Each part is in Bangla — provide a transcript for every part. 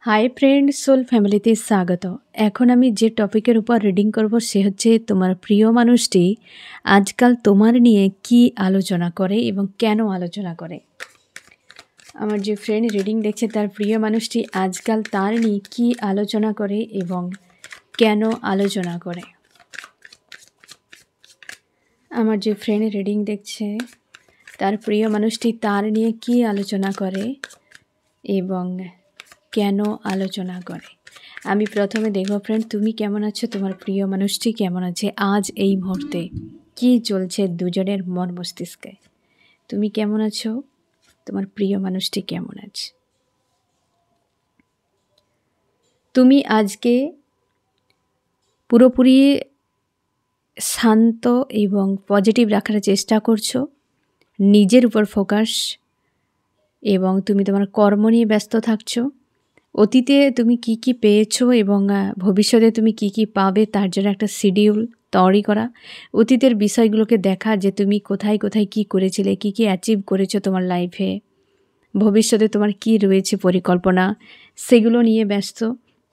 হাই ফ্রেন্ড, সোল ফ্যামিলিতে স্বাগত। এখন আমি যে টপিকের উপর রিডিং করব সে হচ্ছে তোমার প্রিয় মানুষটি আজকাল তোমার নিয়ে কি আলোচনা করে এবং কেন আলোচনা করে। আমার যে ফ্রেন্ড রিডিং দেখছে তার প্রিয় মানুষটি আজকাল তার নিয়ে কি আলোচনা করে এবং কেন আলোচনা করে। আমার যে ফ্রেন্ড রিডিং দেখছে তার প্রিয় মানুষটি তার নিয়ে কি আলোচনা করে এবং কেন আলোচনা করে। আমি প্রথমে দেখব ফ্রেন্ড তুমি কেমন আছো, তোমার প্রিয় মানুষটি কেমন আছে, আজ এই মুহূর্তে কি চলছে দুজনের মন মস্তিষ্কে। তুমি কেমন আছো, তোমার প্রিয় মানুষটি কেমন আছে। তুমি আজকে পুরোপুরি শান্ত এবং পজিটিভ রাখার চেষ্টা করছো, নিজের উপর ফোকাস, এবং তুমি তোমার কর্ম নিয়ে ব্যস্ত থাকছো। অতীতে তুমি কি কি পেয়েছো এবং ভবিষ্যতে তুমি কি কি পাবে তার জন্য একটা শিডিউল তৈরি করা, অতীতের বিষয়গুলোকে দেখা যে তুমি কোথায় কোথায় কি করেছিলে, কি কি অ্যাচিভ করেছো তোমার লাইফে, ভবিষ্যতে তোমার কি রয়েছে পরিকল্পনা, সেগুলো নিয়ে ব্যস্ত।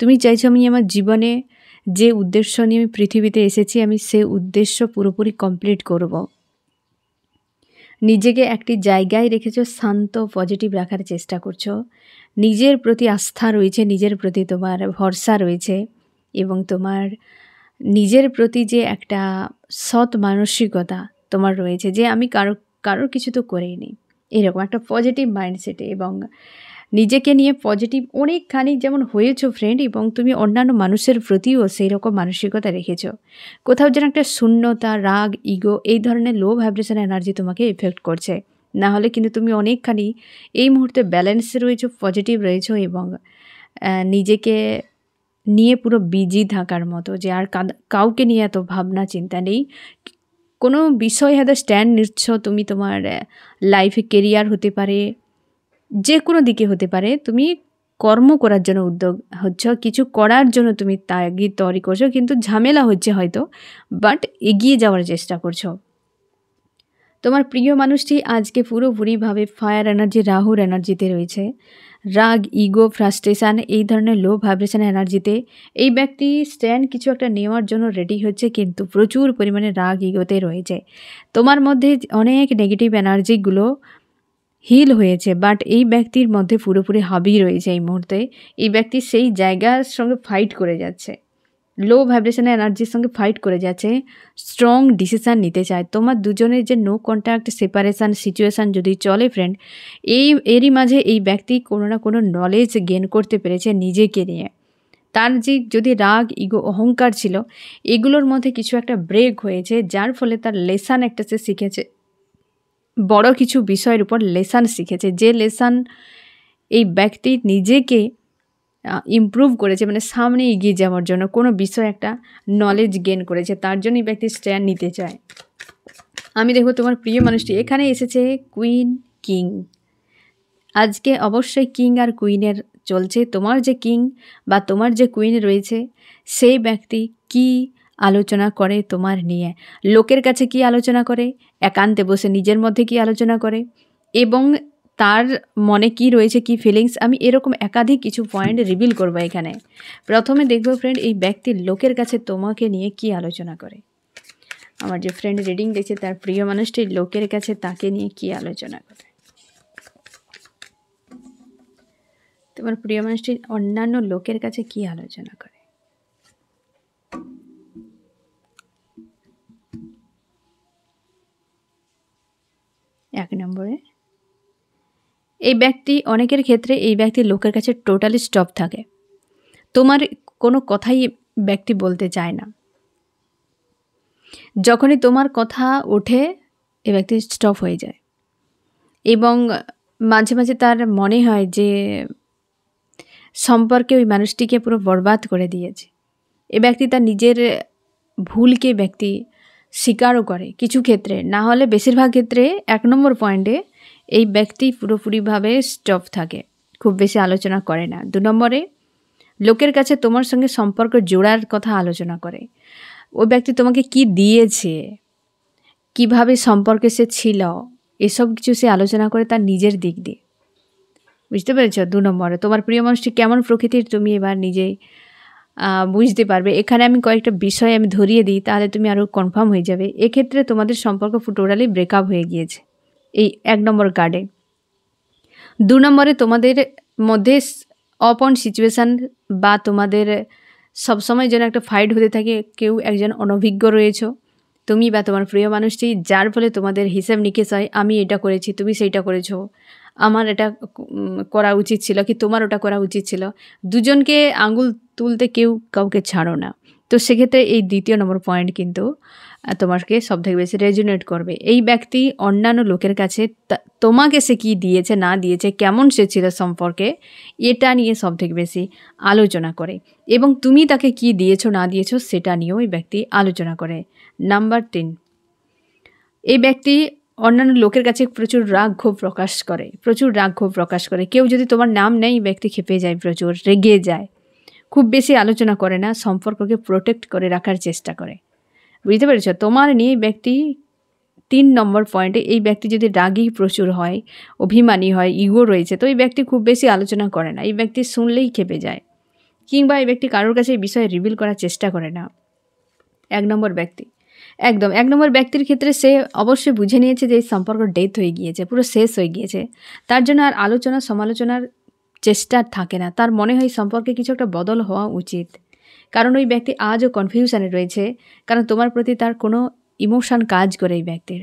তুমি চাইছো আমি আমার জীবনে যে উদ্দেশ্য নিয়ে আমি পৃথিবীতে এসেছি আমি সে উদ্দেশ্য পুরোপুরি কমপ্লিট করব। নিজেকে একটি জায়গায় রেখেছো, শান্ত পজিটিভ রাখার চেষ্টা করছো, নিজের প্রতি আস্থা রয়েছে, নিজের প্রতি তোমার ভরসা রয়েছে এবং তোমার নিজের প্রতি যে একটা সৎ মানসিকতা তোমার রয়েছে যে আমি কারোর কিছু তো করেইনি, এরকম একটা পজিটিভ মাইন্ডসেটে এবং নিজেকে নিয়ে পজিটিভ অনেকখানি যেমন হয়েছো ফ্রেন্ড, এবং তুমি অন্যান্য মানুষের প্রতিও সেই রকম মানসিকতা রেখেছো। কোথাও যেন একটা শূন্যতা, রাগ, ইগো এই ধরনের লো ভাইব্রেশন এনার্জি তোমাকে এফেক্ট করছে। না হলে কিন্তু তুমি অনেকখানি এই মুহূর্তে ব্যালেন্সে রয়েছো, পজিটিভ রয়েছো এবং নিজেকে নিয়ে পুরো বিজি থাকার মতো, যে আর কাউকে নিয়ে এত ভাবনা চিন্তা নেই। কোনো বিষয় হয়তো স্ট্যান্ড নিচ্ছ তুমি, তোমার লাইফে কেরিয়ার হতে পারে, যে কোনো দিকে হতে পারে, তুমি কর্ম করার জন্য উদ্যোগ হচ্ছ, কিছু করার জন্য তুমি তাগিদ তৈরি করছো, কিন্তু ঝামেলা হচ্ছে হয়তো, বাট এগিয়ে যাওয়ার চেষ্টা করছো। তোমার প্রিয় মানুষটি আজকে পুরোপুরিভাবে ফায়ার এনার্জি, রাহুর এনার্জিতে রয়েছে। রাগ, ইগো, ফ্রাস্ট্রেশন এই ধরনের লো ভাইব্রেশন এনার্জিতে এই ব্যক্তি স্ট্যান্ড কিছু একটা নেওয়ার জন্য রেডি হচ্ছে, কিন্তু প্রচুর পরিমাণে রাগ, ইগোতে রয়েছে। তোমার মধ্যে অনেক নেগেটিভ এনার্জিগুলো হিল হয়েছে, বাট এই ব্যক্তির মধ্যে পুরোপুরি হাবি রয়েছে এই মুহূর্তে। এই ব্যক্তি সেই জায়গার সঙ্গে ফাইট করে যাচ্ছে, লো ভাইব্রেশনের এনার্জির সঙ্গে ফাইট করে যাচ্ছে, স্ট্রং ডিসিশান নিতে চায়। তোমার দুজনের যে নো কন্ট্যাক্ট সেপারেশান সিচুয়েশান যদি চলে ফ্রেন্ড, এরই মাঝে এই ব্যক্তি কোনো না কোনো নলেজ গেন করতে পেরেছে নিজেকে নিয়ে। তার যে যদি রাগ, ইগো, অহংকার ছিল, এগুলোর মধ্যে কিছু একটা ব্রেক হয়েছে, যার ফলে তার লেসান একটা সে শিখেছে, বড় কিছু বিষয়ের উপর লেসান শিখেছে, যে লেসান এই ব্যক্তি নিজেকে ইমপ্রুভ করেছে, মানে সামনে এগিয়ে যাওয়ার জন্য কোনো বিষয় একটা নলেজ গেন করেছে, তার জন্যই ব্যক্তি স্ট্যান্ড নিতে চায়। আমি দেখব তোমার প্রিয় মানুষটি এখানে এসেছে কুইন, কিং। আজকে অবশ্যই কিং আর কুইনের চলছে। তোমার যে কিং বা তোমার যে কুইন রয়েছে সেই ব্যক্তি কি আলোচনা করে তোমার নিয়ে, লোকের কাছে কি আলোচনা করে, একান্তে বসে নিজের মধ্যে কি আলোচনা করে এবং তার মনে কি রয়েছে, কি ফিলিংস, আমি এরকম একাধিক কিছু পয়েন্ট রিভিল করব এখানে। প্রথমে দেখব ফ্রেন্ড এই ব্যক্তি লোকের কাছে তোমাকে নিয়ে কি আলোচনা করে। আমার যে ফ্রেন্ড রিডিং দেখছে তার প্রিয় মানুষটি লোকের কাছে তাকে নিয়ে কি আলোচনা করে। তোমার প্রিয় মানুষটি অন্যান্য লোকের কাছে কি আলোচনা করে। এক নম্বরে এই ব্যক্তি, অনেকের ক্ষেত্রে এই ব্যক্তি লোকের কাছে টোটালি স্টপ থাকে, তোমার কোনো কথাই ব্যক্তি বলতে চায় না। যখনই তোমার কথা ওঠে এই ব্যক্তি স্টপ হয়ে যায় এবং মাঝে মাঝে তার মনে হয় যে সম্পর্কে ওই মানুষটিকে পুরো বরবাদ করে দিয়েছে। এ ব্যক্তি তার নিজের ভুলকে ব্যক্তি স্বীকারও করে কিছু ক্ষেত্রে, না হলে বেশিরভাগ ক্ষেত্রে এক নম্বর পয়েন্টে এই ব্যক্তি পুরোপুরিভাবে স্টপ থাকে, খুব বেশি আলোচনা করে না। দু নম্বরে লোকের কাছে তোমার সঙ্গে সম্পর্ক জোড়ার কথা আলোচনা করে। ওই ব্যক্তি তোমাকে কি দিয়েছে, কিভাবে সম্পর্কে সে ছিল, এসব কিছু সে আলোচনা করে তার নিজের দিক দিয়ে। বুঝতে পেরেছ? ২ নম্বরে তোমার প্রিয় মানুষটি কেমন প্রকৃতির তুমি এবার নিজেই বুঝতে পারবে। এখানে আমি কয়েকটা বিষয় আমি ধরিয়ে দিই, তাহলে তুমি আরও কনফার্ম হয়ে যাবে। এক্ষেত্রে তোমাদের সম্পর্ক টোটালি ব্রেকআপ হয়ে গিয়েছে এই ১ নম্বর কার্ডে। ২ নম্বরে তোমাদের মধ্যে অপন সিচুয়েশান বা তোমাদের সবসময় যেন একটা ফাইট হতে থাকে। কেউ একজন অনভিজ্ঞ রয়েছ, তুমি বা তোমার প্রিয় মানুষটি, যার ফলে তোমাদের হিসেব নিকেশ হয়, আমি এটা করেছি, তুমি সেইটা করেছো, আমার এটা করা উচিত ছিল কি তোমার ওটা করা উচিত ছিল। দুজনকে আঙুল তুলতে কেউ কাউকে ছাড়ো না। তো সেক্ষেত্রে এই ২য় নম্বর পয়েন্ট কিন্তু তোমাকে সবথেকে বেশি রেজোনেট করবে। এই ব্যক্তি অন্যান্য লোকের কাছে তোমাকে সে কী দিয়েছে না দিয়েছে, কেমন সে ছিল সম্পর্কে, এটা নিয়ে সবথেকে বেশি আলোচনা করে, এবং তুমি তাকে কি দিয়েছো না দিয়েছো সেটা নিয়েও এই ব্যক্তি আলোচনা করে। নাম্বার ৩, এই ব্যক্তি অন্যান্য লোকের কাছে প্রচুর রাগ ক্ষোভ প্রকাশ করে, প্রচুর রাগ ক্ষোভ প্রকাশ করে। কেউ যদি তোমার নাম নেয়, ব্যক্তি ক্ষেপে যায়, প্রচুর রেগে যায়, খুব বেশি আলোচনা করে না, সম্পর্ককে প্রোটেক্ট করে রাখার চেষ্টা করে। বুঝতে পেরেছ? তোমার নিয়ে ব্যক্তি ৩ নম্বর পয়েন্টে এই ব্যক্তি যদি রাগী প্রচুর হয়, অভিমানী হয়, ইগো রয়েছে, তো এই ব্যক্তি খুব বেশি আলোচনা করে না। এই ব্যক্তি শুনলেই ক্ষেপে যায়, কিংবা এই ব্যক্তি কারোর কাছে এই বিষয়ে রিভিল করার চেষ্টা করে না। ১ নম্বর ব্যক্তি একদম ১ নম্বর ব্যক্তির ক্ষেত্রে সে অবশ্যই বুঝে নিয়েছে যে এই সম্পর্ক ডেথ হয়ে গিয়েছে, পুরো শেষ হয়ে গিয়েছে। তার জন্য আর আলোচনা সমালোচনার চেষ্টা থাকে না। তার মনে হয় সম্পর্কে কিছু একটা বদল হওয়া উচিত, কারণ ওই ব্যক্তি আজও কনফিউশনে রয়েছে, কারণ তোমার প্রতি তার কোনো ইমোশন কাজ করে এই ব্যক্তির।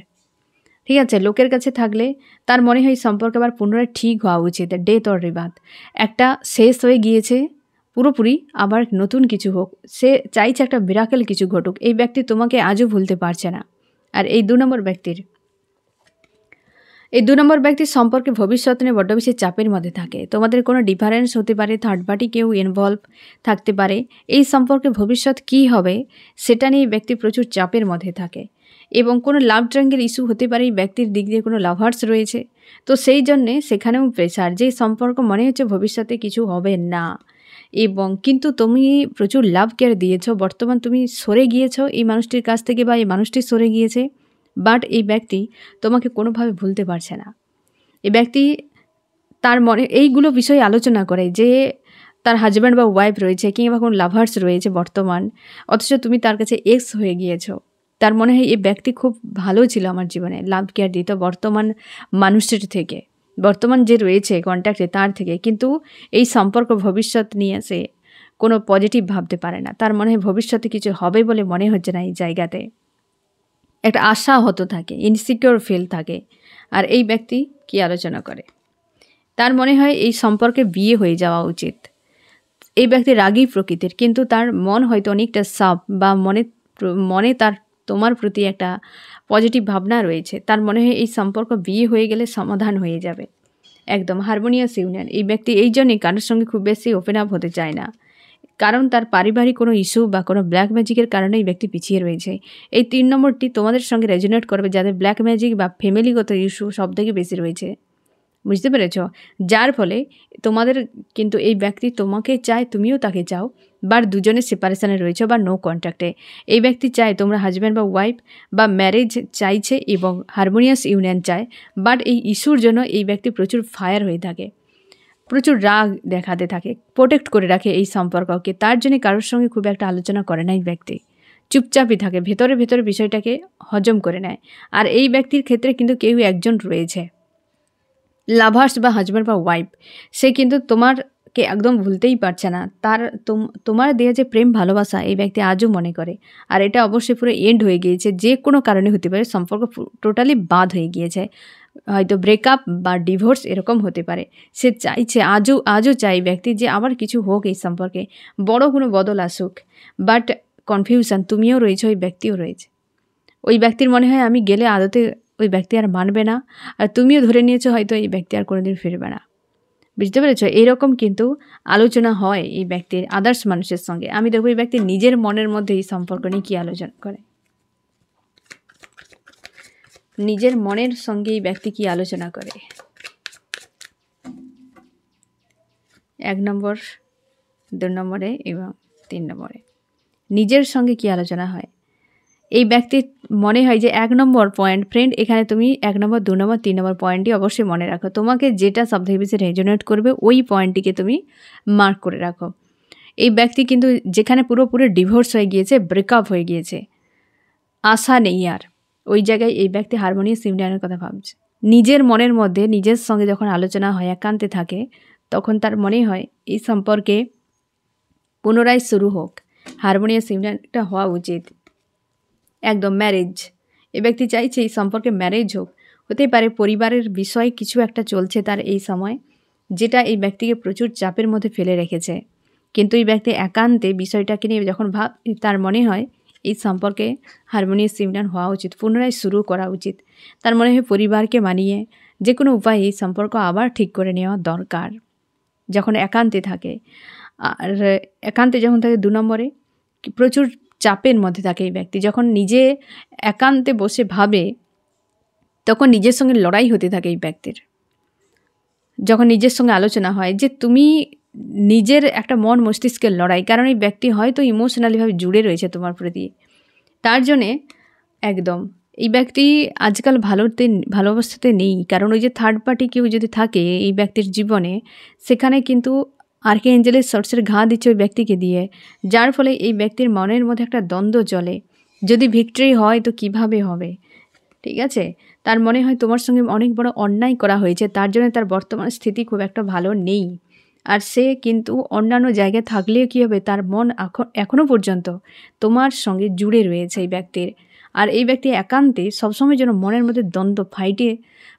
ঠিক আছে? লোকের কাছে থাকলে তার মনে হয় সম্পর্ক আবার পুনরায় ঠিক হওয়া উচিত, ডেথ অর রিবার্থ। একটা শেষ হয়ে গিয়েছে পুরোপুরি, আবার নতুন কিছু হোক, সে চাইছে একটা মিরাকেল কিছু ঘটুক। এই ব্যক্তি তোমাকে আজও ভুলতে পারছে না। আর এই ২ নম্বর ব্যক্তির সম্পর্কে ভবিষ্যৎ নিয়ে বড্ড বেশি চাপের মধ্যে থাকে। তোমাদের কোনো ডিফারেন্স হতে পারে, থার্ড পার্টি কেউ ইনভলভ থাকতে পারে। এই সম্পর্কে ভবিষ্যৎ কী হবে সেটা নিয়ে ব্যক্তি প্রচুর চাপের মধ্যে থাকে, এবং কোনো লাভ ট্রায়াঙ্গেল ইস্যু হতে পারে। এই ব্যক্তির দিক দিয়ে কোনো লাভার্স রয়েছে, তো সেই জন্যে সেখানেও প্রেশার, যে সম্পর্ক মনে হচ্ছে ভবিষ্যতে কিছু হবে না, এবং কিন্তু তুমি প্রচুর লাভ কেয়ার দিয়েছো, বর্তমান তুমি সরে গিয়েছো এই মানুষটির কাছ থেকে, বা এই মানুষটি সরে গিয়েছে, বাট এই ব্যক্তি তোমাকে কোনোভাবে ভুলতে পারছে না। এই ব্যক্তি তার মনে এইগুলো বিষয়ে আলোচনা করে যে তার হাজব্যান্ড বা ওয়াইফ রয়েছে, কিংবা কোনো লাভার্স রয়েছে বর্তমান, অথচ তুমি তার কাছে এক্স হয়ে গিয়েছো। তার মনে হয় এই ব্যক্তি খুব ভালো ছিল আমার জীবনে, লাভ কেয়ার দিত বর্তমান মানুষটির থেকে, বর্তমান যে রয়েছে কন্ট্যাক্টে তার থেকে, কিন্তু এই সম্পর্ক ভবিষ্যৎ নিয়ে সে কোনো পজিটিভ ভাবতে পারে না। তার মনে হয় ভবিষ্যতে কিছু হবে বলে মনে হচ্ছে না। এই জায়গাতে একটা আশা হতো থাকে, ইনসিকিউর ফিল থাকে। আর এই ব্যক্তি কি আলোচনা করে, তার মনে হয় এই সম্পর্কে বিয়ে হয়ে যাওয়া উচিত। এই ব্যক্তি রাগী প্রকৃতির, কিন্তু তার মন হয়তো অনেকটা সাফ, বা মনে তার তোমার প্রতি একটা পজিটিভ ভাবনা রয়েছে। তার মনে হয় এই সম্পর্ক বিয়ে হয়ে গেলে সমাধান হয়ে যাবে, একদম হারমোনিয়াস ইউনিয়ন। এই ব্যক্তি এই জন্যই কারোর সঙ্গে খুব বেশি ওপেন আপ হতে চায় না, কারণ তার পারিবারিক কোনো ইস্যু বা কোনো ব্ল্যাক ম্যাজিকের কারণে এই ব্যক্তি পিছিয়ে রয়েছে। এই ৩ নম্বরটি তোমাদের সঙ্গে রেজোনেট করবে, যাদের ব্ল্যাক ম্যাজিক বা ফ্যামিলিগত ইস্যু সবথেকে বেশি রয়েছে। বুঝতে পেরেছ? যার ফলে তোমাদের কিন্তু এই ব্যক্তি তোমাকে চায়, তুমিও তাকে চাও, বাট দুজনে সেপারেশনে রয়েছে বা নো কন্ট্যাক্টে। এই ব্যক্তি চায় তোমরা হাজব্যান্ড বা ওয়াইফ বা ম্যারেজ চাইছে এবং হারমোনিয়াস ইউনিয়ন চায়, বাট এই ইস্যুর জন্য এই ব্যক্তি প্রচুর ফায়ার হয়ে থাকে, প্রচুর রাগ দেখাতে থাকে, প্রোটেক্ট করে রাখে এই সম্পর্ককে। তার জন্য কারোর সঙ্গে খুব একটা আলোচনা করে না এই ব্যক্তি, চুপচাপই থাকে, ভেতরে ভেতরে বিষয়টাকে হজম করে নেয়। আর এই ব্যক্তির ক্ষেত্রে কিন্তু কেউ একজন রয়েছে, লাভার্স বা হাজব্যান্ড বা ওয়াইফ, সে কিন্তু তোমারকে একদম ভুলতেই পারছে না। তার তোমার দেওয়া যে প্রেম ভালোবাসা এই ব্যক্তি আজও মনে করে, আর এটা অবশ্যই পুরো এন্ড হয়ে গিয়েছে, যে কোনো কারণে হতে পারে, সম্পর্ক টোটালি বাদ হয়ে গিয়েছে, হয়তো ব্রেকআপ বা ডিভোর্স এরকম হতে পারে। সে চাইছে, আজও চাই ব্যক্তি যে আবার কিছু হোক এই সম্পর্কে, বড় কোনো বদল আসুক, বাট কনফিউশন তুমিও রয়েছে, ওই ব্যক্তিও রয়েছে। ওই ব্যক্তির মনে হয় আমি গেলে আদতে ওই ব্যক্তি আর মানবে না, আর তুমিও ধরে নিয়েছো হয়তো এই ব্যক্তি আর কোনোদিন ফিরবে না। বুঝতে পেরেছো? এরকম কিন্তু আলোচনা হয় এই ব্যক্তির আদার্স মানুষের সঙ্গে। আমি দেখবো এই ব্যক্তি নিজের মনের মধ্যে এই সম্পর্ক নিয়ে কী আলোচনা করে, নিজের মনের সঙ্গে এই ব্যক্তি কী আলোচনা করে। ১ নম্বর, ২ নম্বরে এবং ৩ নম্বরে নিজের সঙ্গে কী আলোচনা হয়। এই ব্যক্তির মনে হয় যে ১ নম্বর পয়েন্ট ফ্রেন্ড, এখানে তুমি ১ নম্বর, ২ নম্বর, ৩ নম্বর পয়েন্টটি অবশ্যই মনে রাখো। তোমাকে যেটা সবথেকে বেশি রেজোনেট করবে ওই পয়েন্টটিকে তুমি মার্ক করে রাখো। এই ব্যক্তি কিন্তু যেখানে পুরোপুরি ডিভোর্স হয়ে গিয়েছে, ব্রেকআপ হয়ে গিয়েছে, আশা নেই আর, ওই জায়গায় এই ব্যক্তি হারমোনিয়াস ইউনিয়নের কথা ভাবছে। নিজের মনের মধ্যে নিজের সঙ্গে যখন আলোচনা হয়, একান্তে থাকে, তখন তার মনে হয় এই সম্পর্কে পুনরায় শুরু হোক, হারমোনিয়াস ইউনিয়নটা হওয়া উচিত, একদম ম্যারেজ। এ ব্যক্তি চাইছে এই সম্পর্কে ম্যারেজ হোক। হতেই পারে পরিবারের বিষয় কিছু একটা চলছে তার এই সময়, যেটা এই ব্যক্তিকে প্রচুর চাপের মধ্যে ফেলে রেখেছে। কিন্তু এই ব্যক্তি একান্তে বিষয়টাকে নিয়ে যখন তার মনে হয় এই সম্পর্কে হারমোনিয়াস ইউনিয়ন হওয়া উচিত, পুনরায় শুরু করা উচিত। তার মনে হয় পরিবারকে মানিয়ে যে কোনো উপায়ে এই সম্পর্ক আবার ঠিক করে নেওয়া দরকার, যখন একান্তে থাকে। আর একান্তে যখন থাকে ২ নম্বরে প্রচুর চাপের মধ্যে থাকে এই ব্যক্তি। যখন নিজে একান্তে বসে ভাবে, তখন নিজের সঙ্গে লড়াই হতে থাকে এই ব্যক্তির। যখন নিজের সঙ্গে আলোচনা হয় যে তুমি নিজের একটা মন মস্তিষ্কের লড়াই, কারণ এই ব্যক্তি হয়তো ইমোশনালিভাবে জুড়ে রয়েছে তোমার প্রতি। তার জন্যে একদম এই ব্যক্তি আজকাল ভালো অবস্থাতে নেই, কারণ ওই যে থার্ড পার্টি কেউ যদি থাকে এই ব্যক্তির জীবনে, সেখানে কিন্তু আর্কিঅ্যাঞ্জেলের শর্টসের ঘা দিচ্ছে ওই ব্যক্তিকে দিয়ে, যার ফলে এই ব্যক্তির মনের মধ্যে একটা দ্বন্দ্ব চলে। যদি ভিক্টরি হয় তো কিভাবে হবে, ঠিক আছে? তার মনে হয় তোমার সঙ্গে অনেক বড় অন্যায় করা হয়েছে, তার জন্য তার বর্তমান স্থিতি খুব একটা ভালো নেই। আর সে কিন্তু অন্যান্য জায়গায় থাকলেও কী হবে, তার মন এখনও পর্যন্ত তোমার সঙ্গে জুড়ে রয়েছে এই ব্যক্তির। আর এই ব্যক্তি একান্তে সবসময় যেন মনের মধ্যে দ্বন্দ্ব,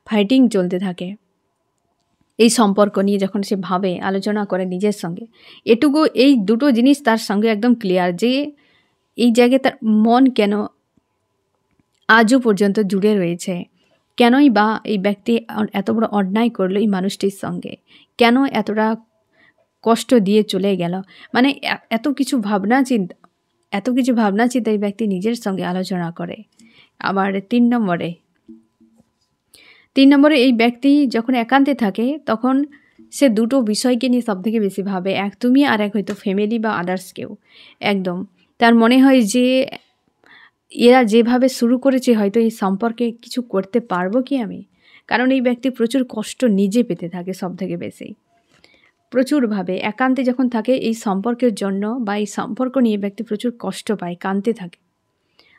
ফাইটিং চলতে থাকে এই সম্পর্ক নিয়ে। যখন সে ভাবে, আলোচনা করে নিজের সঙ্গে, এই দুটো জিনিস তার সঙ্গে একদম ক্লিয়ার যে এই জায়গায় তার মন কেন আজও পর্যন্ত জুড়ে রয়েছে। কেনই বা এই ব্যক্তি এত বড় অন্যায় করলো এই মানুষটির সঙ্গে, কেন এতটা কষ্ট দিয়ে চলে গেল, মানে এত কিছু ভাবনা চিন্তা এই ব্যক্তি নিজের সঙ্গে আলোচনা করে। আবার ৩ নম্বরে এই ব্যক্তি যখন একান্তে থাকে, তখন সে দুটো বিষয়কে নিয়ে সবথেকে বেশি ভাবে, এক তুমি আর এক হয়তো ফ্যামিলি বা আদার্স কেউ। একদম তার মনে হয় যে এরা যেভাবে শুরু করেছে, হয়তো এই সম্পর্কে কিছু করতে পারবো কি আমি, কারণ এই ব্যক্তি প্রচুর কষ্ট নিজে পেতে থাকে সবথেকে বেশি, প্রচুরভাবে। একান্তে যখন থাকে এই সম্পর্কের জন্য বা এই সম্পর্ক নিয়ে ব্যক্তি প্রচুর কষ্ট পায়, কাঁদতে থাকে।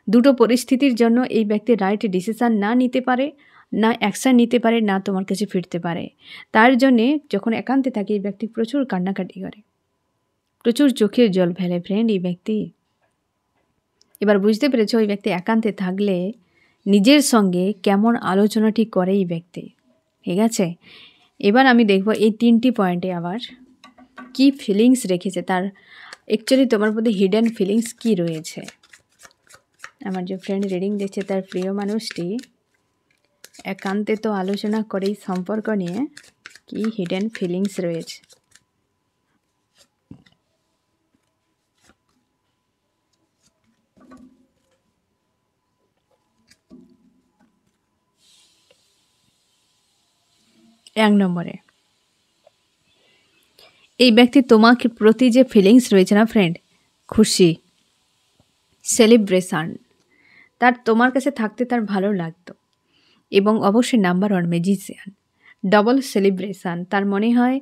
দুটো পরিস্থিতির জন্য এই ব্যক্তি রাইট ডিসিশান না নিতে পারে, না অ্যাকশান নিতে পারে, না তোমার কাছে ফিরতে পারে। তার জন্যে যখন একান্তে থাকে এই ব্যক্তি প্রচুর কান্নাকাটি করে, প্রচুর চোখের জল ফেলে ফ্রেন্ড এই ব্যক্তি। এবার বুঝতে পেরেছ ওই ব্যক্তি একান্তে থাকলে নিজের সঙ্গে কেমন আলোচনাটি করে এই ব্যক্তি, ঠিক আছে? এবার আমি দেখব এই 3টি পয়েন্টে আবার কি ফিলিংস রেখেছে তার, অ্যাকচুয়ালি তোমার মধ্যে হিডেন ফিলিংস কি রয়েছে। আমার যে ফ্রেন্ড রিডিং দিচ্ছে, তার প্রিয় মানুষটি একান্তে তো আলোচনা করেই সম্পর্ক নিয়ে কি হিডেন ফিলিংস রয়েছে। এক নম্বরে এই ব্যক্তি তোমাকে প্রতি যে ফিলিংস রয়েছে না ফ্রেন্ড, খুশি, সেলিব্রেশন, তার তোমার কাছে থাকতে তার ভালো লাগতো। এবং অবশ্যই নাম্বার 1 ম্যাজিশিয়ান, ডবল সেলিব্রেশন। তার মনে হয়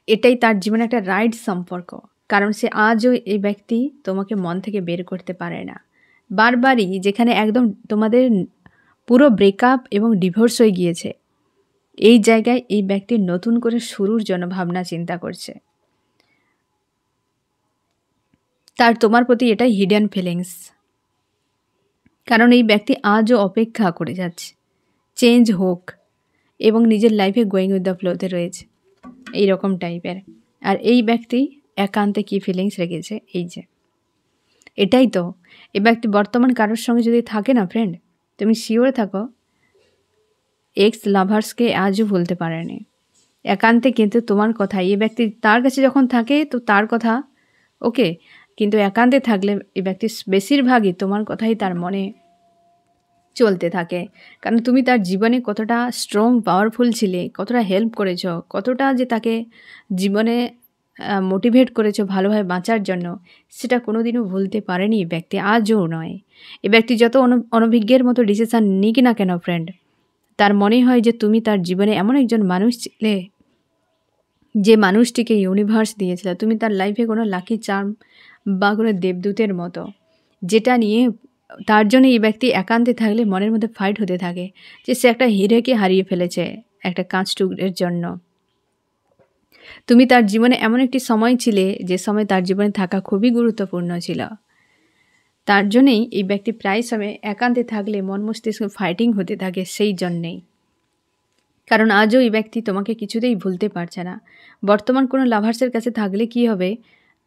এটাই তার জীবনে একটা রাইট সম্পর্ক, কারণ সে আজও এই ব্যক্তি তোমাকে মন থেকে বের করতে পারে না। বারবারই যেখানে একদম তোমাদের পুরো ব্রেকআপ এবং ডিভোর্স হয়ে গিয়েছে, এই জায়গায় এই ব্যক্তি নতুন করে শুরুর জন্য ভাবনা চিন্তা করছে। তার তোমার প্রতি এটাই হিডেন ফিলিংস, কারণ এই ব্যক্তি আজও অপেক্ষা করে যাচ্ছে চেঞ্জ হোক এবং নিজের লাইফে গোয়িং উইথ দ্য ফ্লোতে রয়েছে, এই রকম টাইপের। আর এই ব্যক্তি একান্তে কী ফিলিংস রেখেছে, এই যে এটাই তো। এই ব্যক্তি বর্তমান কারোর সঙ্গে যদি থাকে না ফ্রেন্ড, তুমি শিওর থাকো এক্স লাভার্সকে আজও ভুলতে পারেনি। একান্তে কিন্তু তোমার কথাই এই ব্যক্তি, তার কাছে যখন থাকে তো তার কথা ওকে, কিন্তু একান্তে থাকলে এই ব্যক্তি বেশিরভাগই তোমার কথাই তার মনে চলতে থাকে। কারণ তুমি তার জীবনে কতটা স্ট্রং পাওয়ারফুল ছিলে, কতটা হেল্প করেছ, কতটা যে তাকে জীবনে মোটিভেট করেছো ভালোভাবে বাঁচার জন্য, সেটা কোনোদিনও ভুলতে পারেনি এই ব্যক্তি, আজও নয়। এই ব্যক্তি যত অনভিজ্ঞের মতো ডিসিশান নিক না কেন ফ্রেন্ড, তার মনে হয় যে তুমি তার জীবনে এমন একজন মানুষ ছিলে যে মানুষটিকে ইউনিভার্স দিয়েছিল। তুমি তার লাইফে কোনো লাকি চার্ম বা কোনো দেবদূতের মতো, যেটা নিয়ে তার জন্য এই ব্যক্তি একান্তে থাকলে মনের মধ্যে ফাইট হতে থাকে যে সে একটা হিরেকে হারিয়ে ফেলেছে একটা কাঁচ টুকরের জন্য। তুমি তার জীবনে এমন একটি সময় ছিলে যে সময় তার জীবনে থাকা খুবই গুরুত্বপূর্ণ ছিল। তার জন্যেই এই ব্যক্তি প্রায় সময় একান্তে থাকলে মন মস্তিষ্ক ফাইটিং হতে থাকে সেই জন্যেই। কারণ আজও এই ব্যক্তি তোমাকে কিছুতেই ভুলতে পারছে না। বর্তমান কোনো লাভার্সের কাছে থাকলে কি হবে,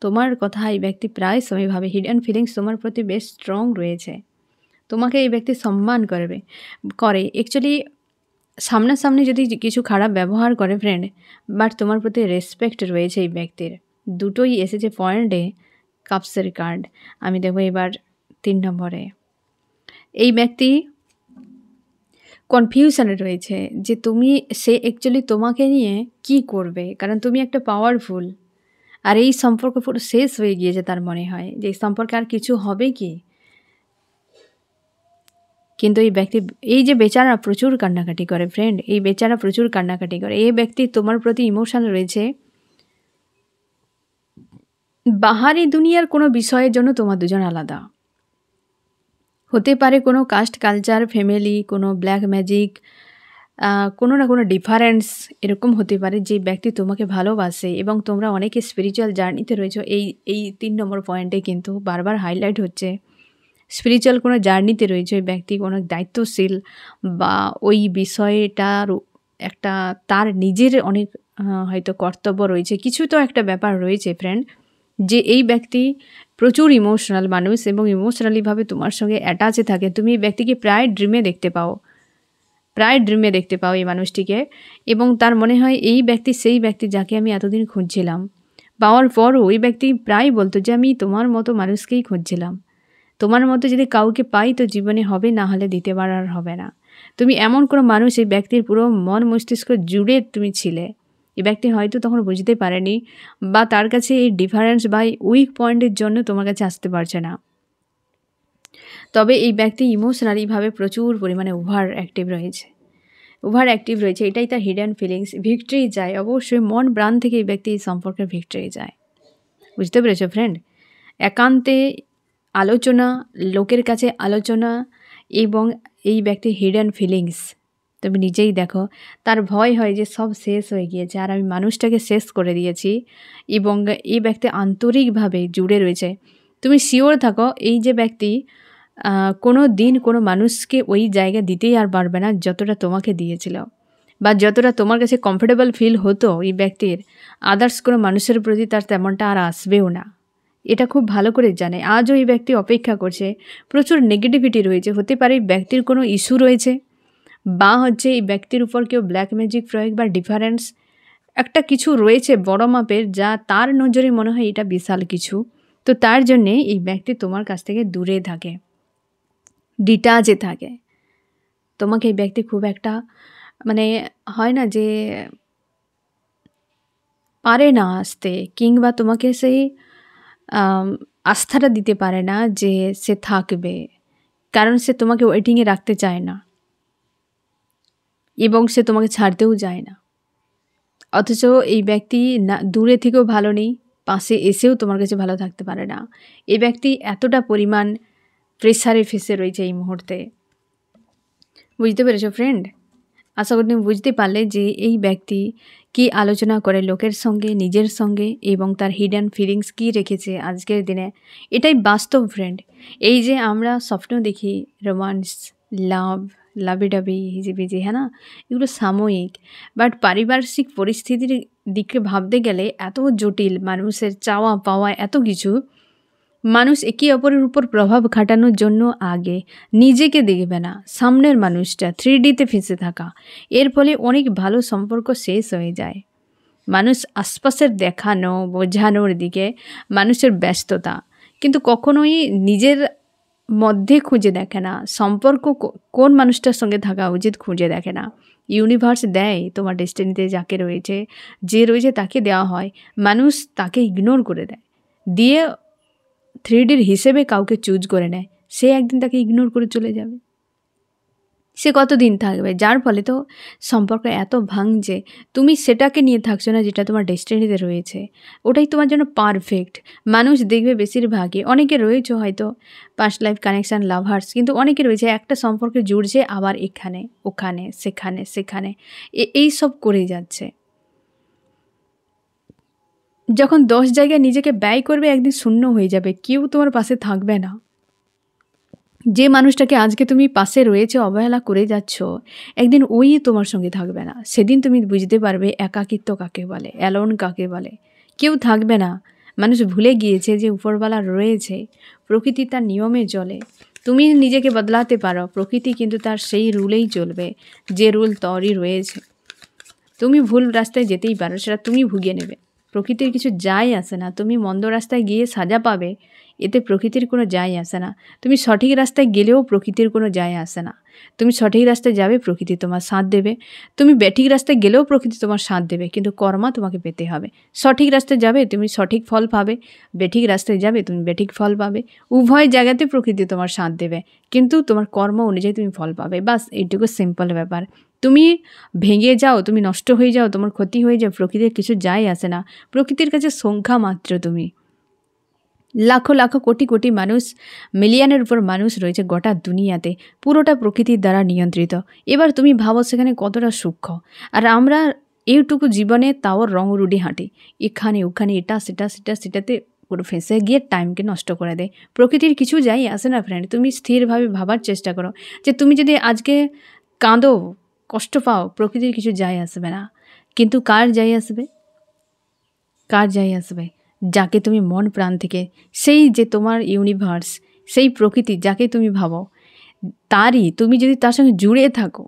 তোমার কথা এই ব্যক্তি প্রায় সময় ভাবে। হিডেন ফিলিংস তোমার প্রতি বেশ স্ট্রং রয়েছে। তোমাকে এই ব্যক্তি সম্মান করে। অ্যাকচুয়ালি সামনাসামনি যদি কিছু খারাপ ব্যবহার করে ফ্রেন্ড, বাট তোমার প্রতি রেসপেক্ট রয়েছে এই ব্যক্তির। দুটোই এসেছে পয়েন্টে কাপসের কার্ড। আমি দেখব এবার 3 নম্বরে। এই ব্যক্তি কনফিউশনে রয়েছে যে সে অ্যাকচুয়ালি তোমাকে নিয়ে কি করবে, কারণ তুমি একটা পাওয়ারফুল। আর এই সম্পর্ক পুরো শেষ হয়ে গিয়েছে, তার মনে হয় যে এই সম্পর্কে আর কিছু হবে কি। কিন্তু এই ব্যক্তি, এই যে বেচারা প্রচুর কান্নাকাটি করে ফ্রেন্ড, এই বেচারা প্রচুর কান্নাকাটি করে। এই ব্যক্তি তোমার প্রতি ইমোশন রয়েছে। বাহারি দুনিয়ার কোনো বিষয়ের জন্য তোমার দুজন আলাদা হতে পারে, কোনো কাস্ট কালচার, ফ্যামিলি, কোনো ব্ল্যাক ম্যাজিক, কোনো না কোনো ডিফারেন্স এরকম হতে পারে। যে ব্যক্তি তোমাকে ভালোবাসে এবং তোমরা অনেকে স্পিরিচুয়াল জার্নিতে রয়েছে। এই 3 নম্বর পয়েন্টে কিন্তু বারবার হাইলাইট হচ্ছে স্পিরিচুয়াল কোনো জার্নিতে রয়েছে ওই ব্যক্তি, কোনো দায়িত্বশীল বা ওই বিষয়টার একটা তার নিজের অনেক হয়তো কর্তব্য রয়েছে, কিছু তো একটা ব্যাপার রয়েছে ফ্রেন্ড, যে এই ব্যক্তি প্রচুর ইমোশনাল মানুষ এবং ইমোশনালিভাবে তোমার সঙ্গে অ্যাটাচে থাকে। তুমি এই ব্যক্তিকে প্রায় ড্রিমে দেখতে পাও এই মানুষটিকে, এবং তার মনে হয় এই ব্যক্তি সেই ব্যক্তি যাকে আমি এতদিন খুঁজছিলাম। পাওয়ার পরও ওই ব্যক্তি প্রায় বলতো যে আমি তোমার মতো মানুষকেই খুঁজছিলাম, তোমার মতো যদি কাউকে পাই তো জীবনে হবে, না হলে দ্বিতীয়বার আর হবে না। তুমি এমন কোনো মানুষ, এই ব্যক্তির পুরো মন মস্তিষ্ক জুড়ে তুমি ছিলে। এই ব্যক্তি হয়তো তখন বুঝতে পারেনি, বা তার কাছে এই ডিফারেন্স বা উইক পয়েন্টের জন্য তোমার কাছে আসতে পারছে না। তবে এই ব্যক্তি ইমোশনালিভাবে প্রচুর পরিমাণে ওভার অ্যাক্টিভ রয়েছে। এটাই তার হিডেন ফিলিংস। ভিক্টরি যায়, অবশ্যই মন প্রাণ থেকে এই ব্যক্তি এই সম্পর্কের ভিক্টরি যায়। বুঝতে পেরেছো ফ্রেন্ড? একান্তে আলোচনা, লোকের কাছে আলোচনা এবং এই ব্যক্তির হিডেন ফিলিংস তুমি নিজেই দেখো। তার ভয় হয় যে সব শেষ হয়ে গিয়েছে আর আমি মানুষটাকে শেষ করে দিয়েছি, এবং এই ব্যক্তি আন্তরিকভাবে জুড়ে রয়েছে। তুমি শিওর থাকো এই যে ব্যক্তি কোনো দিন কোনো মানুষকে ওই জায়গা দিতেই আর পারবে না যতটা তোমাকে দিয়েছিল, বা যতটা তোমার কাছে কমফোর্টেবল ফিল হতো এই ব্যক্তির, আদার্স কোনো মানুষের প্রতি তার তেমনটা আর আসবেও না। এটা খুব ভালো করে জানে। আজও এই ব্যক্তি অপেক্ষা করছে। প্রচুর নেগেটিভিটি রয়েছে, হতে পারে ব্যক্তির কোনো ইস্যু রয়েছে, বা হচ্ছে এই ব্যক্তির উপর কেউ ব্ল্যাক ম্যাজিক প্রয়োগ বা ডিফারেন্স একটা কিছু রয়েছে বড় মাপের, যা তার নজরে মনে হয় এটা বিশাল কিছু। তো তার জন্যে এই ব্যক্তি তোমার কাছ থেকে দূরে থাকে, ডিটাচে থাকে। তোমাকে এই ব্যক্তি খুব একটা মানে হয় না যে পারে না আসতে, কিংবা তোমাকে সেই আস্থাটা দিতে পারে না যে সে থাকবে, কারণ সে তোমাকে ওয়েটিংয়ে রাখতে চায় না এবং সে তোমাকে ছাড়তেও যায় না। অথচ এই ব্যক্তি না দূরে থেকেও ভালো নেই, পাশে এসেও তোমার কাছে ভালো থাকতে পারে না। এই ব্যক্তি এতটা পরিমাণ প্রেসারে ফেসে রয়েছে এই মুহূর্তে। বুঝতে পেরেছো ফ্রেন্ড? আশা করি তুমি বুঝতে পারলে যে এই ব্যক্তি কি আলোচনা করে লোকের সঙ্গে, নিজের সঙ্গে, এবং তার হিডেন ফিলিংস কি রেখেছে আজকের দিনে। এটাই বাস্তব ফ্রেন্ড। এই যে আমরা স্বপ্ন দেখি রোমান্স, লাভিডাবি, হিজিবিজি, হ্যাঁ না, এগুলো সাময়িক। বাট পারিপার্শ্বিক পরিস্থিতির দিকে ভাবতে গেলে এত জটিল, মানুষের চাওয়া পাওয়া এত কিছু, মানুষ একে অপরের উপর প্রভাব খাটানোর জন্য আগে নিজেকে দেখবে না, সামনের মানুষটা 3Dতে ফেঁসে থাকা। এর ফলে অনেক ভালো সম্পর্ক শেষ হয়ে যায়। মানুষ আশপাশের দেখানো বোঝানোর দিকে মানুষের ব্যস্ততা, কিন্তু কখনোই নিজের মধ্যে খুঁজে দেখে না, সম্পর্ক কোন মানুষটার সঙ্গে থাকা উচিত খুঁজে দেখে না। ইউনিভার্স দেয় তোমার ডেস্টিনিতে যাকে রয়েছে, যে রয়েছে তাকে দেওয়া হয়, মানুষ তাকে ইগনোর করে দেয়, দিয়ে 3Dর হিসেবে কাউকে চুজ করে নেয়, সে একদিন তাকে ইগনোর করে চলে যাবে। সে কতদিন থাকবে? যার ফলে তো সম্পর্ক এত ভাঙছে, তুমি সেটাকে নিয়ে থাকছো না যেটা তোমার ডেস্টিনিতে রয়েছে, ওটাই তোমার জন্য পারফেক্ট। মানুষ দেখবে বেশিরভাগই, অনেকে রয়েছে হয়তো পাস্ট লাইফ কানেকশান লাভার্স, কিন্তু অনেকে রয়েছে একটা সম্পর্কে জুড়ছে আবার এখানে ওখানে সেখানে সেখানে এই সব করেই যাচ্ছে। যখন 10 জায়গায় নিজেকে ব্যয় করবে একদিন শূন্য হয়ে যাবে, কেউ তোমার পাশে থাকবে না। যে মানুষটাকে আজকে তুমি পাশে রয়েছে অবহেলা করে যাচ্ছ, একদিন ওই তোমার সঙ্গে থাকবে না। সেদিন তুমি বুঝতে পারবে একাকিত্ব কাকে বলে, অ্যালোন কাকে বলে। কেউ থাকবে না। মানুষ ভুলে গিয়েছে যে উপরওয়ালা রয়েছে, প্রকৃতি তার নিয়মে চলে। তুমি নিজেকে বদলাতে পারো, প্রকৃতি কিন্তু তার সেই রুলেই চলবে যে রুল তরই রয়েছে। তুমি ভুল রাস্তায় যেতেই পারো, সেটা তুমি ভুগিয়ে নেবে, প্রকৃতির কিছু যায় আসে না। তুমি মন্দ রাস্তায় গিয়ে সাজা পাবে, এতে প্রকৃতির কোনো যায় আসে না। তুমি সঠিক রাস্তায় গেলেও প্রকৃতির কোনো যায় আসে না। তুমি সঠিক রাস্তায় যাবে, প্রকৃতি তোমার সাথ দেবে। তুমি বেঠিক রাস্তায় গেলেও প্রকৃতি তোমার সাথ দেবে, কিন্তু কর্মা তোমাকে পেতে হবে। সঠিক রাস্তায় যাবে, তুমি সঠিক ফল পাবে, বেঠিক রাস্তায় যাবে, তুমি বেঠিক ফল পাবে। উভয় জায়গাতে প্রকৃতি তোমার সাথ দেবে, কিন্তু তোমার কর্ম অনুযায়ী তুমি ফল পাবে। বাস এইটুকু সিম্পল ব্যাপার। তুমি ভেঙে যাও, তুমি নষ্ট হয়ে যাও, তোমার ক্ষতি হয়ে যায়, প্রকৃতির কিছু যায় আসে না। প্রকৃতির কাছে সংখ্যা মাত্র তুমি। লাখো লাখো কোটি কোটি মানুষ, মিলিয়নের উপর মানুষ রয়েছে গোটা দুনিয়াতে, পুরোটা প্রকৃতির দ্বারা নিয়ন্ত্রিত। এবার তুমি ভাবো সেখানে কতটা সূক্ষ্ম। আর আমরা এইটুকু জীবনে তাও রং রুডি হাঁটি, এখানে ওখানে এটা সেটা সেটা সেটাতে পুরো ফেঁসে গিয়ে টাইমকে নষ্ট করে দেয়। প্রকৃতির কিছু যাই আসে না ফ্রেন্ড। তুমি স্থিরভাবে ভাবার চেষ্টা করো যে তুমি যদি আজকে কাঁদো, কষ্ট পাও, প্রকৃতির কিছু যায় আসবে না। কিন্তু কার যায় আসবে? কার যায় আসবে? যাকে তুমি মন প্রাণ থেকে, সেই যে তোমার ইউনিভার্স, সেই প্রকৃতি যাকে তুমি ভাবো, তারই তুমি যদি তার সঙ্গে জুড়ে থাকো,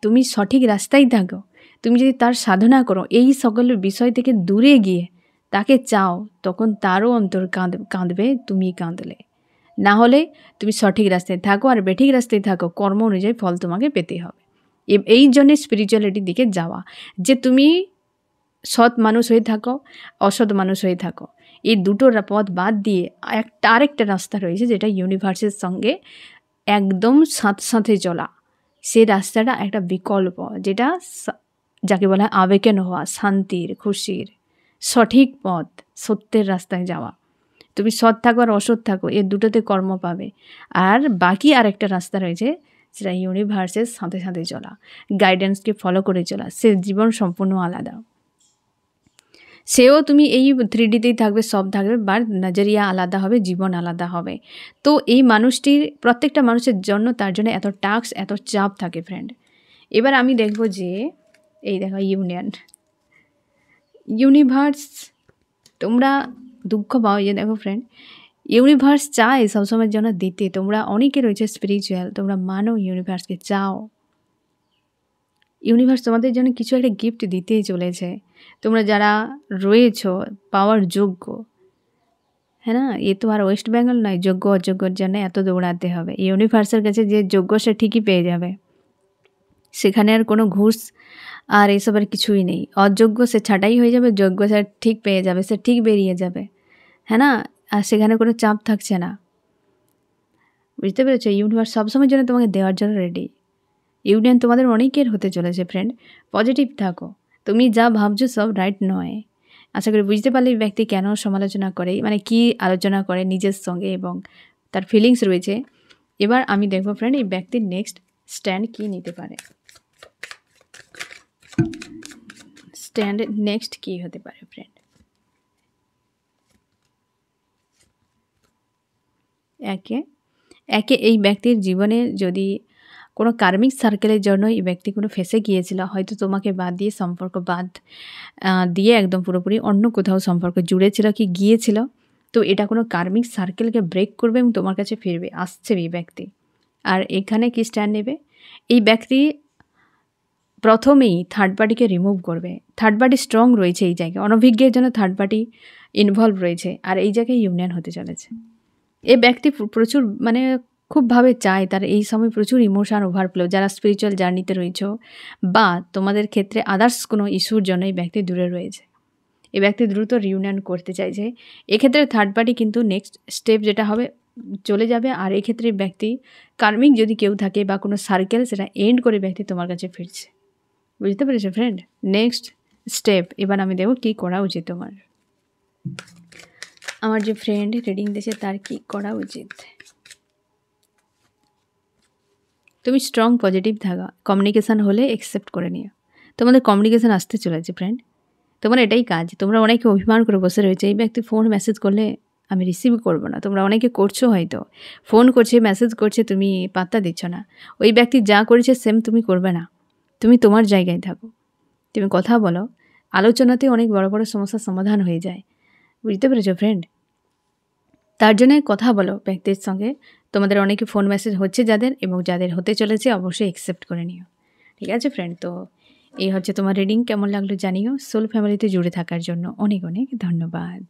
তুমি সঠিক রাস্তায় থাকো, তুমি যদি তার সাধনা করো, এই সকল বিষয় থেকে দূরে গিয়ে তাকে চাও, তখন তারও অন্তর কাঁদবে তুমি কাঁদলে। না হলে তুমি সঠিক রাস্তায় থাকো আর বেঠিক রাস্তায় থাকো, কর্ম অনুযায়ী ফল তোমাকে পেতে হবে। এই জন্যে স্পিরিচুয়ালিটির দিকে যাওয়া, যে তুমি সৎ মানুষ হয়ে থাকো, অসৎ মানুষ হয়ে থাকো, এই দুটো পথ বাদ দিয়ে আরেকটা রাস্তা রয়েছে যেটা ইউনিভার্সের সঙ্গে একদম সাথে চলা। সে রাস্তাটা একটা বিকল্প, যেটা যাকে বলা হয় আবেগেন হওয়া, শান্তির, খুশির, সঠিক পথ, সত্যের রাস্তায় যাওয়া। তুমি সৎ থাকো আর অসৎ থাকো, এর দুটোতে কর্ম পাবে। আর বাকি আরেকটা রাস্তা রয়েছে, সেটা ইউনিভার্সের সাথে সাথে চলা, গাইডেন্সকে ফলো করে চলা। সে জীবন সম্পূর্ণ আলাদা। সেও তুমি এই 3Dতেই থাকবে, সব থাকবে, বাট নজরিয়া আলাদা হবে, জীবন আলাদা হবে। তো এই মানুষটির, প্রত্যেকটা মানুষের জন্য, তার জন্য এত টাস্ক, এত চাপ থাকে ফ্রেন্ড। এবার আমি দেখব যে এই দেখো ইউনিভার্স, তোমরা দুঃখ পাও, যে দেখো ফ্রেন্ড, ইউনিভার্স চায় সবসময়ের জন্য দিতে। তোমরা অনেকে রয়েছে স্পিরিচুয়াল, তোমরা মানো ইউনিভার্সকে, চাও ইউনিভার্স তোমাদের জন্য কিছু একটা গিফট দিতেই চলেছে। তোমরা যারা রয়েছো পাওয়ার যোগ্য, হ্যাঁ না, এ তো আর ওয়েস্ট বেঙ্গল নয় যোগ্য অযোগ্যর জন্য এত দৌড়াতে হবে। ইউনিভার্সের কাছে যে যোগ্য সে ঠিকই পেয়ে যাবে, সেখানে আর কোনো ঘুষ আর এসবের কিছুই নেই। অযোগ্য সে ছাঁটাই হয়ে যাবে, যোগ্য সে ঠিক পেয়ে যাবে, সে ঠিক বেরিয়ে যাবে, হ্যাঁ না, আর সেখানে কোনো চাপ থাকছে না। বুঝতে পেরেছো? ইউনিভার্স সবসময়ের জন্য তোমাকে দেওয়ার জন্য রেডি। ইউনিয়ন তোমাদের অনেকের হতে চলেছে ফ্রেন্ড, পজিটিভ থাকো। তুমি যা ভাবছো সব রাইট নয়। আশা করি বুঝতে পারলে এই ব্যক্তি কেন সমালোচনা করে, মানে কি আলোচনা করে নিজের সঙ্গে, এবং তার ফিলিংস রয়েছে। এবার আমি দেখবো ফ্রেন্ড এই ব্যক্তির নেক্সট স্ট্যান্ড কি নিতে পারে, স্ট্যান্ড নেক্সট কি হতে পারে ফ্রেন্ড। একে এই ব্যক্তির জীবনে যদি কোনো কার্মিক সার্কেলের জন্য এই ব্যক্তি কোনো ফেসে গিয়েছিল, হয়তো তোমাকে বাদ দিয়ে, সম্পর্ক বাদ দিয়ে একদম পুরোপুরি অন্য কোথাও সম্পর্ক জুড়েছিল কি গিয়েছিল, তো এটা কোনো কার্মিক সার্কেলকে ব্রেক করবে এবং তোমার কাছে ফিরবে, আসছে এই ব্যক্তি। আর এখানে কি স্ট্যান্ড নেবে এই ব্যক্তি? প্রথমেই থার্ড পার্টিকে রিমুভ করবে। থার্ড পার্টি স্ট্রং রয়েছে এই জায়গায়, অনভিজ্ঞের জন্য থার্ড পার্টি ইনভলভ রয়েছে, আর এই জায়গায় ইউনিয়ন হতে চলেছে। এই ব্যক্তি প্রচুর মানে খুবভাবে চায়, তার এই সময় প্রচুর ইমোশন ওভারফ্লো। যারা স্পিরিচুয়াল জার্নিতে রয়েছো বা তোমাদের ক্ষেত্রে আদার্স কোনো ইস্যুর জন্য এই ব্যক্তি দূরে রয়েছে। এই ব্যক্তি দ্রুত রিউনিয়ন করতে চাইছে। এক্ষেত্রে থার্ড পার্টি কিন্তু নেক্সট স্টেপ যেটা হবে চলে যাবে। আর এক্ষেত্রে ব্যক্তি কার্মিক যদি কেউ থাকে বা কোনো সার্কেল, সেটা এন্ড করে ব্যক্তি তোমার কাছে ফিরছে। বুঝতে পেরেছো ফ্রেন্ড? নেক্সট স্টেপ এবার আমি দেখব কী করা উচিত তোমার। আমার যে ফ্রেন্ড রিডিং দিয়েছে তার কী করা উচিত। তুমি স্ট্রং পজিটিভ থাকা, কমিউনিকেশান হলে অ্যাকসেপ্ট করে নিও। তোমাদের কমিউনিকেশান আসতে চলেছে ফ্রেন্ড। তোমার এটাই কাজ। তোমরা অনেকে অভিমান করে বসে রয়েছে, এই ব্যক্তি ফোন মেসেজ করলে আমি রিসিভ করব না। তোমরা অনেকে করছো, হয়তো ফোন করছে, মেসেজ করছে, তুমি পাত্তা দিচ্ছ না। ওই ব্যক্তি যা করেছে সেম তুমি করবে না। তুমি তোমার জায়গায় থাকো, তুমি কথা বলো। আলোচনাতে অনেক বড় বড় সমস্যার সমাধান হয়ে যায়। বুঝতে পেরেছো ফ্রেন্ড? তার জন্য কথা বলো ব্যক্তির সঙ্গে। তোমাদের অনেকে ফোন মেসেজ হচ্ছে যাদের, এবং যাদের হতে চলেছে অবশ্যই অ্যাকসেপ্ট করে নিও। ঠিক আছে ফ্রেন্ড? তো এই হচ্ছে তোমার রিডিং। কেমন লাগলো জানিও। সোল ফ্যামিলিতে জুড়ে থাকার জন্য অনেক অনেক ধন্যবাদ।